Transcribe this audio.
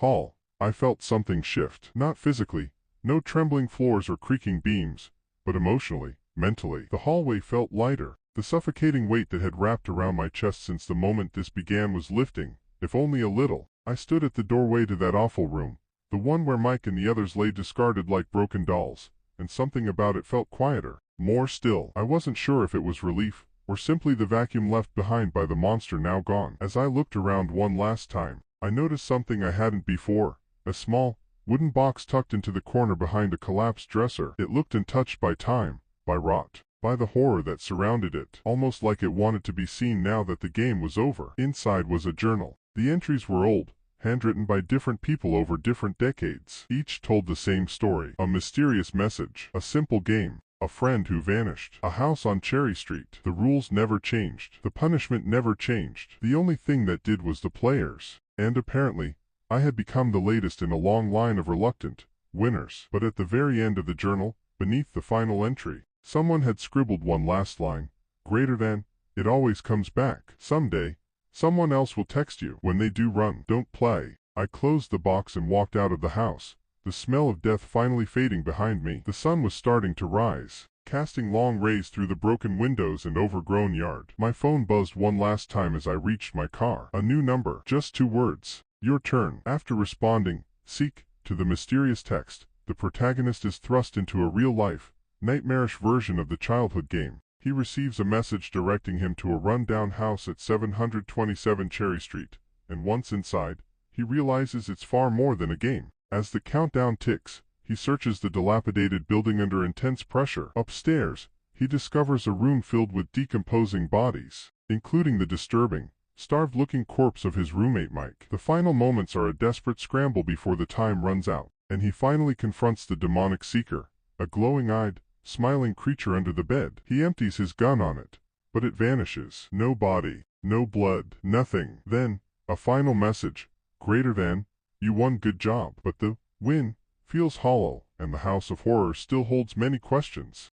hall, I felt something shift. Not physically, no trembling floors or creaking beams, but emotionally, mentally. The hallway felt lighter. The suffocating weight that had wrapped around my chest since the moment this began was lifting, if only a little. I stood at the doorway to that awful room, the one where Mike and the others lay discarded like broken dolls, and something about it felt quieter, more still. I wasn't sure if it was relief, or simply the vacuum left behind by the monster now gone. As I looked around one last time, I noticed something I hadn't before, a small, wooden box tucked into the corner behind a collapsed dresser. It looked untouched by time, by rot, by the horror that surrounded it, almost like it wanted to be seen now that the game was over. Inside was a journal. The entries were old, handwritten by different people over different decades. Each told the same story, a mysterious message, a simple game, a friend who vanished, a house on Cherry Street. The rules never changed, the punishment never changed. The only thing that did was the players. And apparently, I had become the latest in a long line of reluctant winners. But at the very end of the journal, beneath the final entry, someone had scribbled one last line, greater than, it always comes back. Someday, someone else will text you. When they do, run. Don't play. I closed the box and walked out of the house, the smell of death finally fading behind me. The sun was starting to rise, casting long rays through the broken windows and overgrown yard. My phone buzzed one last time as I reached my car. A new number. Just 2 words. Your turn. After responding, seek, to the mysterious text, the protagonist is thrust into a real-life, nightmarish version of the childhood game. He receives a message directing him to a run-down house at 727 Cherry Street, and once inside, he realizes it's far more than a game. As the countdown ticks, he searches the dilapidated building under intense pressure. Upstairs, he discovers a room filled with decomposing bodies, including the disturbing, starved-looking corpse of his roommate Mike. The final moments are a desperate scramble before the time runs out, and he finally confronts the demonic seeker, a glowing-eyed, smiling creature under the bed. He empties his gun on it, but it vanishes. No body, no blood, nothing. Then, a final message, greater than, you won, good job. But the win feels hollow, and the House of Horror still holds many questions.